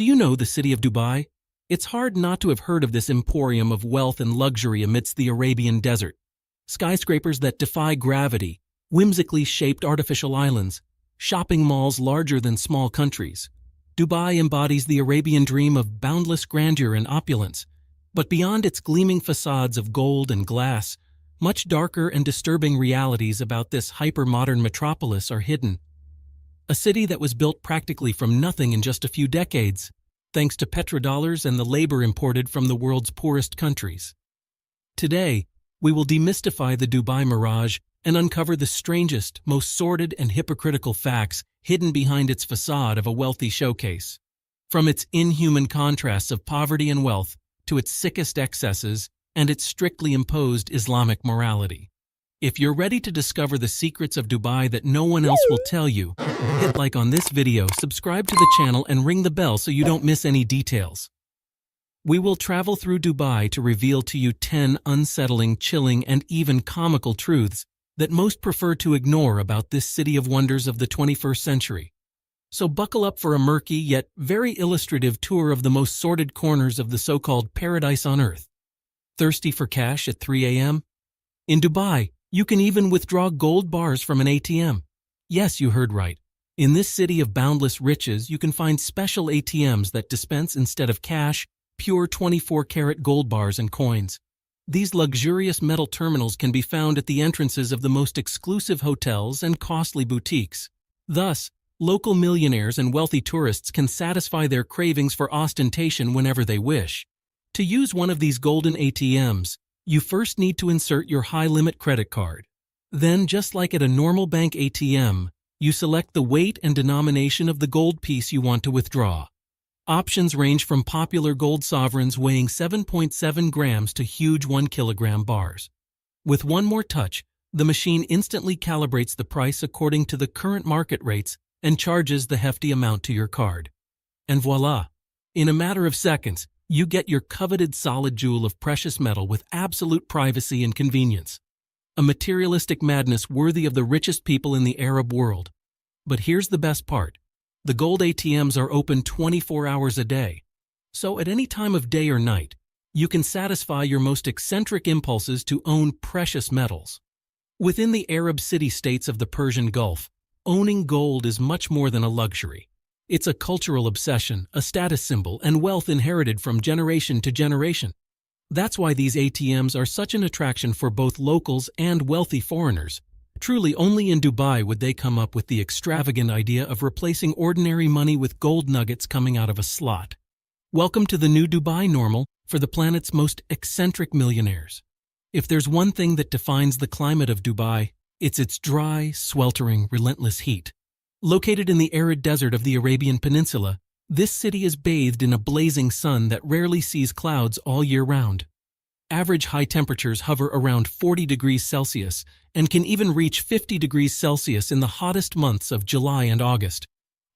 Do you know the city of Dubai? It's hard not to have heard of this emporium of wealth and luxury amidst the Arabian desert. Skyscrapers that defy gravity, whimsically shaped artificial islands, shopping malls larger than small countries. Dubai embodies the Arabian dream of boundless grandeur and opulence. But beyond its gleaming facades of gold and glass, much darker and disturbing realities about this hyper-modern metropolis are hidden. A city that was built practically from nothing in just a few decades, thanks to petrodollars and the labor imported from the world's poorest countries. Today, we will demystify the Dubai mirage and uncover the strangest, most sordid and hypocritical facts hidden behind its facade of a wealthy showcase. From its inhuman contrasts of poverty and wealth to its sickest excesses and its strictly imposed Islamic morality. If you're ready to discover the secrets of Dubai that no one else will tell you, hit like on this video, subscribe to the channel, and ring the bell so you don't miss any details. We will travel through Dubai to reveal to you 10 unsettling, chilling, and even comical truths that most prefer to ignore about this city of wonders of the 21st century. So buckle up for a murky yet very illustrative tour of the most sordid corners of the so-called paradise on earth. Thirsty for cash at 3 a.m.? In Dubai, you can even withdraw gold bars from an ATM. Yes, you heard right. In this city of boundless riches, you can find special ATMs that dispense, instead of cash, pure 24-karat gold bars and coins. These luxurious metal terminals can be found at the entrances of the most exclusive hotels and costly boutiques. Thus, local millionaires and wealthy tourists can satisfy their cravings for ostentation whenever they wish. To use one of these golden ATMs, you first need to insert your high-limit credit card. Then, just like at a normal bank ATM, you select the weight and denomination of the gold piece you want to withdraw. Options range from popular gold sovereigns weighing 7.7 grams to huge 1-kilogram bars. With one more touch, the machine instantly calibrates the price according to the current market rates and charges the hefty amount to your card. And voila! In a matter of seconds, you get your coveted solid jewel of precious metal with absolute privacy and convenience. A materialistic madness worthy of the richest people in the Arab world. But here's the best part. The gold ATMs are open 24 hours a day. So at any time of day or night, you can satisfy your most eccentric impulses to own precious metals. Within the Arab city-states of the Persian Gulf, owning gold is much more than a luxury. It's a cultural obsession, a status symbol, and wealth inherited from generation to generation. That's why these ATMs are such an attraction for both locals and wealthy foreigners. Truly, only in Dubai would they come up with the extravagant idea of replacing ordinary money with gold nuggets coming out of a slot. Welcome to the new Dubai normal for the planet's most eccentric millionaires. If there's one thing that defines the climate of Dubai, it's its dry, sweltering, relentless heat. Located in the arid desert of the Arabian Peninsula, this city is bathed in a blazing sun that rarely sees clouds all year round. Average high temperatures hover around 40 degrees Celsius and can even reach 50 degrees Celsius in the hottest months of July and August.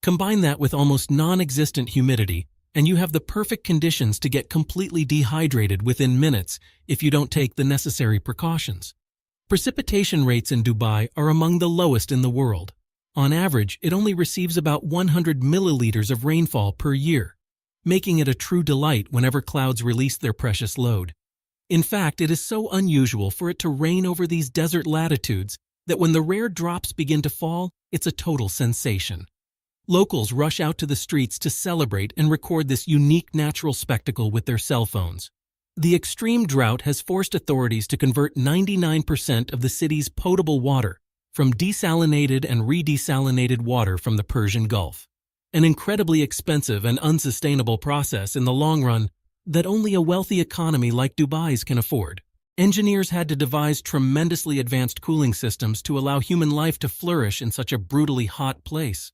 Combine that with almost non-existent humidity, and you have the perfect conditions to get completely dehydrated within minutes if you don't take the necessary precautions. Precipitation rates in Dubai are among the lowest in the world. On average, it only receives about 100 milliliters of rainfall per year, making it a true delight whenever clouds release their precious load. In fact, it is so unusual for it to rain over these desert latitudes that when the rare drops begin to fall, it's a total sensation. Locals rush out to the streets to celebrate and record this unique natural spectacle with their cell phones. The extreme drought has forced authorities to convert 99% of the city's potable water from desalinated and redesalinated water from the Persian Gulf. An incredibly expensive and unsustainable process in the long run that only a wealthy economy like Dubai's can afford. Engineers had to devise tremendously advanced cooling systems to allow human life to flourish in such a brutally hot place.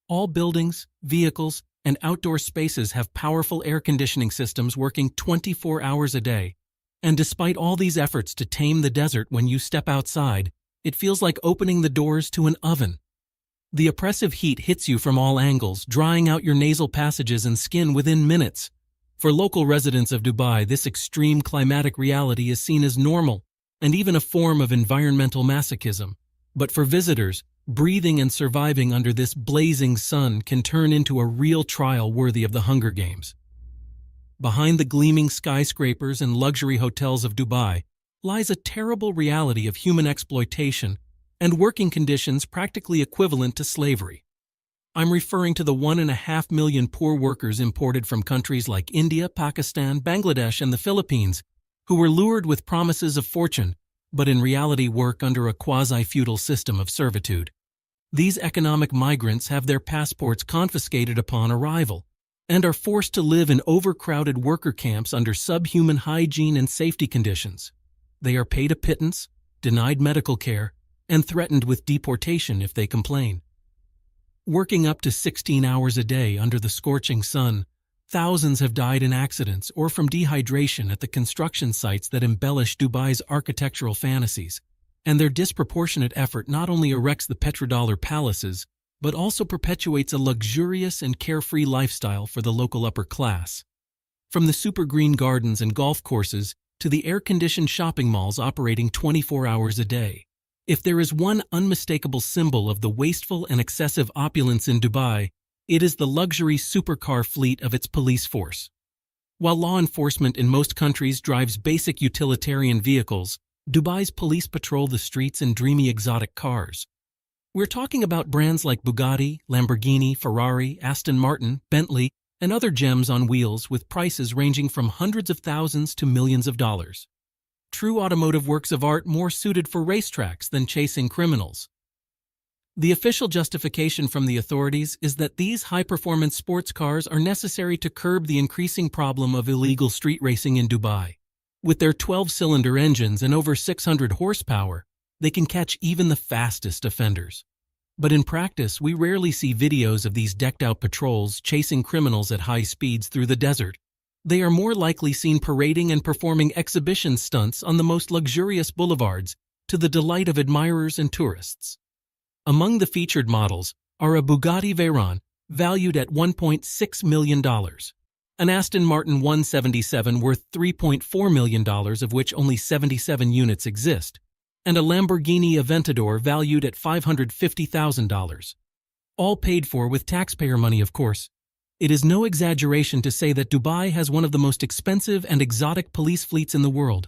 All buildings, vehicles, and outdoor spaces have powerful air conditioning systems working 24 hours a day. And despite all these efforts to tame the desert, when you step outside, it feels like opening the doors to an oven. The oppressive heat hits you from all angles, drying out your nasal passages and skin within minutes. For local residents of Dubai, this extreme climatic reality is seen as normal and even a form of environmental masochism. But for visitors, Breathing and surviving under this blazing sun can turn into a real trial worthy of the Hunger Games. Behind the gleaming skyscrapers and luxury hotels of Dubai lies a terrible reality of human exploitation and working conditions practically equivalent to slavery. I'm referring to the 1.5 million poor workers imported from countries like India, Pakistan, Bangladesh, and the Philippines, who were lured with promises of fortune, but in reality work under a quasi-feudal system of servitude. These economic migrants have their passports confiscated upon arrival and are forced to live in overcrowded worker camps under subhuman hygiene and safety conditions. They are paid a pittance, denied medical care, and threatened with deportation if they complain. Working up to 16 hours a day under the scorching sun, thousands have died in accidents or from dehydration at the construction sites that embellish Dubai's architectural fantasies, and their disproportionate effort not only erects the petrodollar palaces, but also perpetuates a luxurious and carefree lifestyle for the local upper class. From the super green gardens and golf courses to the air-conditioned shopping malls operating 24 hours a day. If there is one unmistakable symbol of the wasteful and excessive opulence in Dubai, it is the luxury supercar fleet of its police force. While law enforcement in most countries drives basic utilitarian vehicles, Dubai's police patrol the streets in dreamy exotic cars. We're talking about brands like Bugatti, Lamborghini, Ferrari, Aston Martin, Bentley, and other gems on wheels with prices ranging from hundreds of thousands to millions of dollars. True automotive works of art more suited for racetracks than chasing criminals. The official justification from the authorities is that these high-performance sports cars are necessary to curb the increasing problem of illegal street racing in Dubai. With their 12-cylinder engines and over 600 horsepower, they can catch even the fastest offenders. But in practice, we rarely see videos of these decked-out patrols chasing criminals at high speeds through the desert. They are more likely seen parading and performing exhibition stunts on the most luxurious boulevards to the delight of admirers and tourists. Among the featured models are a Bugatti Veyron, valued at $1.6 million, an Aston Martin 177 worth $3.4 million, of which only 77 units exist, and a Lamborghini Aventador valued at $550,000. All paid for with taxpayer money, of course. It is no exaggeration to say that Dubai has one of the most expensive and exotic police fleets in the world.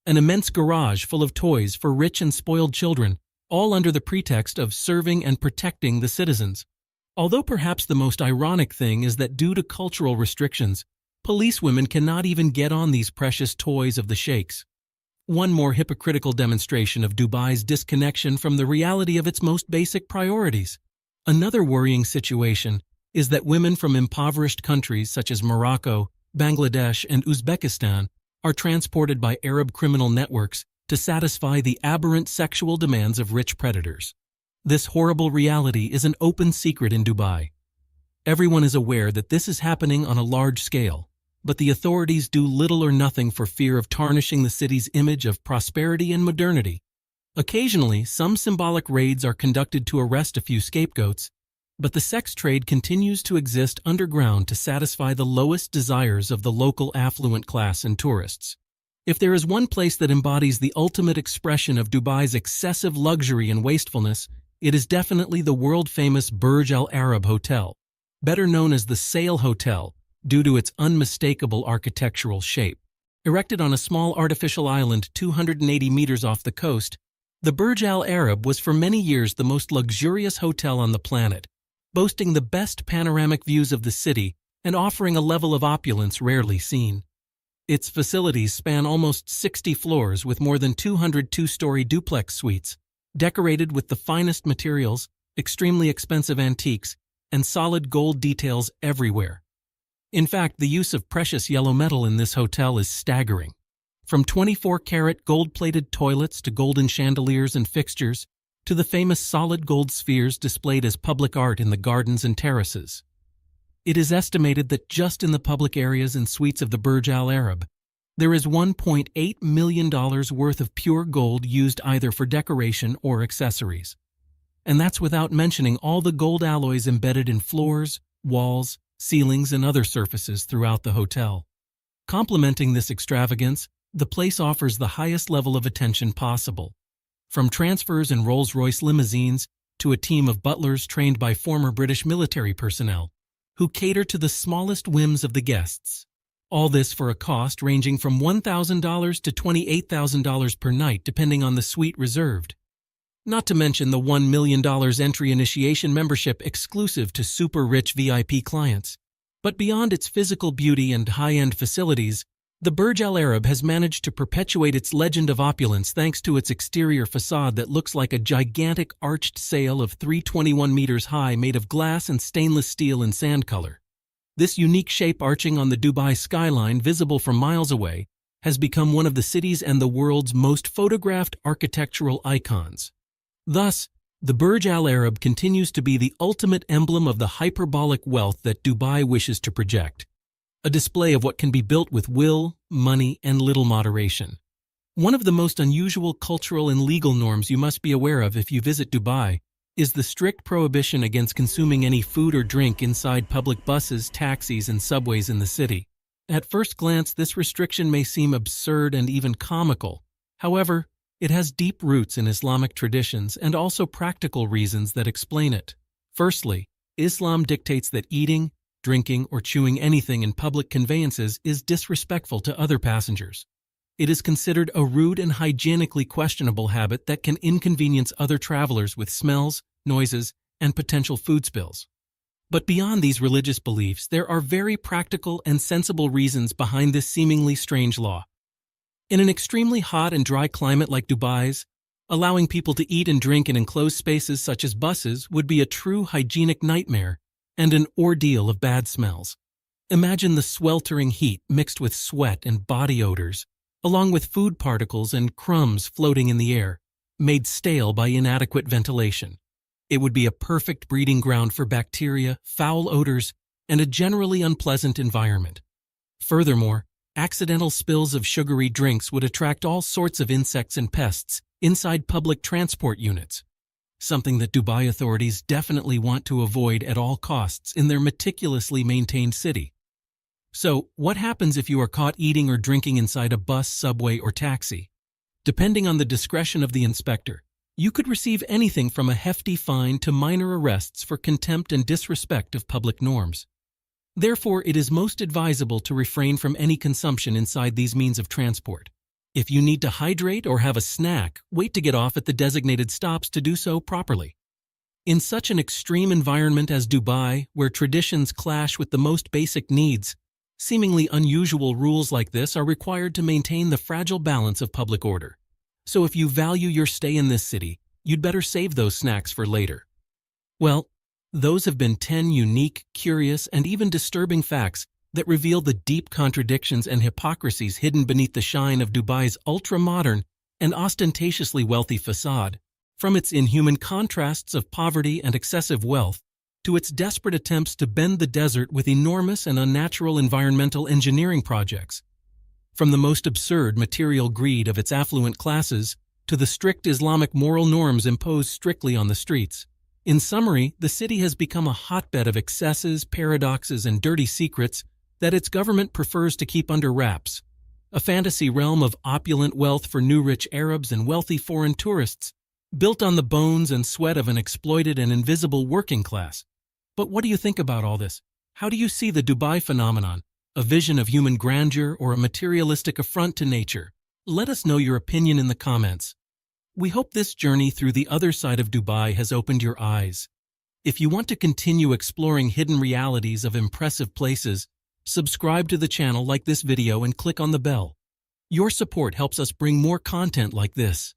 An immense garage full of toys for rich and spoiled children, all under the pretext of serving and protecting the citizens. Although perhaps the most ironic thing is that due to cultural restrictions, policewomen cannot even get on these precious toys of the sheikhs. One more hypocritical demonstration of Dubai's disconnection from the reality of its most basic priorities. Another worrying situation is that women from impoverished countries such as Morocco, Bangladesh, and Uzbekistan are transported by Arab criminal networks to satisfy the aberrant sexual demands of rich predators. This horrible reality is an open secret in Dubai. Everyone is aware that this is happening on a large scale, but the authorities do little or nothing for fear of tarnishing the city's image of prosperity and modernity. Occasionally, some symbolic raids are conducted to arrest a few scapegoats, but the sex trade continues to exist underground to satisfy the lowest desires of the local affluent class and tourists. If there is one place that embodies the ultimate expression of Dubai's excessive luxury and wastefulness, it is definitely the world-famous Burj Al Arab Hotel, better known as the Sail Hotel, due to its unmistakable architectural shape. Erected on a small artificial island 280 meters off the coast, the Burj Al Arab was for many years the most luxurious hotel on the planet, boasting the best panoramic views of the city and offering a level of opulence rarely seen. Its facilities span almost 60 floors with more than 200 two-story duplex suites, decorated with the finest materials, extremely expensive antiques, and solid gold details everywhere. In fact, the use of precious yellow metal in this hotel is staggering. From 24-karat gold-plated toilets to golden chandeliers and fixtures, to the famous solid gold spheres displayed as public art in the gardens and terraces. It is estimated that just in the public areas and suites of the Burj Al Arab, there is $1.8 million worth of pure gold used either for decoration or accessories. And that's without mentioning all the gold alloys embedded in floors, walls, ceilings, and other surfaces throughout the hotel. Complementing this extravagance, the place offers the highest level of attention possible. From transfers in Rolls-Royce limousines to a team of butlers trained by former British military personnel, who cater to the smallest whims of the guests. All this for a cost ranging from $1,000 to $28,000 per night, depending on the suite reserved. Not to mention the $1 million entry initiation membership exclusive to super-rich VIP clients. But beyond its physical beauty and high-end facilities, the Burj Al Arab has managed to perpetuate its legend of opulence thanks to its exterior facade that looks like a gigantic arched sail of 321 meters high made of glass and stainless steel in sand color. This unique shape arching on the Dubai skyline, visible from miles away, has become one of the city's and the world's most photographed architectural icons. Thus, the Burj Al Arab continues to be the ultimate emblem of the hyperbolic wealth that Dubai wishes to project. A display of what can be built with will, money, and little moderation. One of the most unusual cultural and legal norms you must be aware of if you visit Dubai is the strict prohibition against consuming any food or drink inside public buses, taxis, and subways in the city. At first glance, this restriction may seem absurd and even comical. However, it has deep roots in Islamic traditions and also practical reasons that explain it. Firstly, Islam dictates that eating, drinking, or chewing anything in public conveyances is disrespectful to other passengers. It is considered a rude and hygienically questionable habit that can inconvenience other travelers with smells, noises, and potential food spills. But beyond these religious beliefs, there are very practical and sensible reasons behind this seemingly strange law. In an extremely hot and dry climate like Dubai's, allowing people to eat and drink in enclosed spaces such as buses would be a true hygienic nightmare and an ordeal of bad smells. Imagine the sweltering heat mixed with sweat and body odors, along with food particles and crumbs floating in the air, made stale by inadequate ventilation. It would be a perfect breeding ground for bacteria, foul odors, and a generally unpleasant environment. Furthermore, accidental spills of sugary drinks would attract all sorts of insects and pests inside public transport units, something that Dubai authorities definitely want to avoid at all costs in their meticulously maintained city. So, what happens if you are caught eating or drinking inside a bus, subway, or taxi? Depending on the discretion of the inspector, you could receive anything from a hefty fine to minor arrests for contempt and disrespect of public norms. Therefore, it is most advisable to refrain from any consumption inside these means of transport. If you need to hydrate or have a snack, wait to get off at the designated stops to do so properly. In such an extreme environment as Dubai, where traditions clash with the most basic needs, seemingly unusual rules like this are required to maintain the fragile balance of public order. So if you value your stay in this city, you'd better save those snacks for later. Well, those have been 10 unique, curious, and even disturbing facts that reveal the deep contradictions and hypocrisies hidden beneath the shine of Dubai's ultra-modern and ostentatiously wealthy facade, from its inhuman contrasts of poverty and excessive wealth to its desperate attempts to bend the desert with enormous and unnatural environmental engineering projects. From the most absurd material greed of its affluent classes to the strict Islamic moral norms imposed strictly on the streets. In summary, the city has become a hotbed of excesses, paradoxes, and dirty secrets that its government prefers to keep under wraps, a fantasy realm of opulent wealth for new rich Arabs and wealthy foreign tourists, built on the bones and sweat of an exploited and invisible working class. But what do you think about all this? How do you see the Dubai phenomenon, a vision of human grandeur or a materialistic affront to nature? Let us know your opinion in the comments. We hope this journey through the other side of Dubai has opened your eyes. If you want to continue exploring hidden realities of impressive places, subscribe to the channel, like this video, and click on the bell. Your support helps us bring more content like this.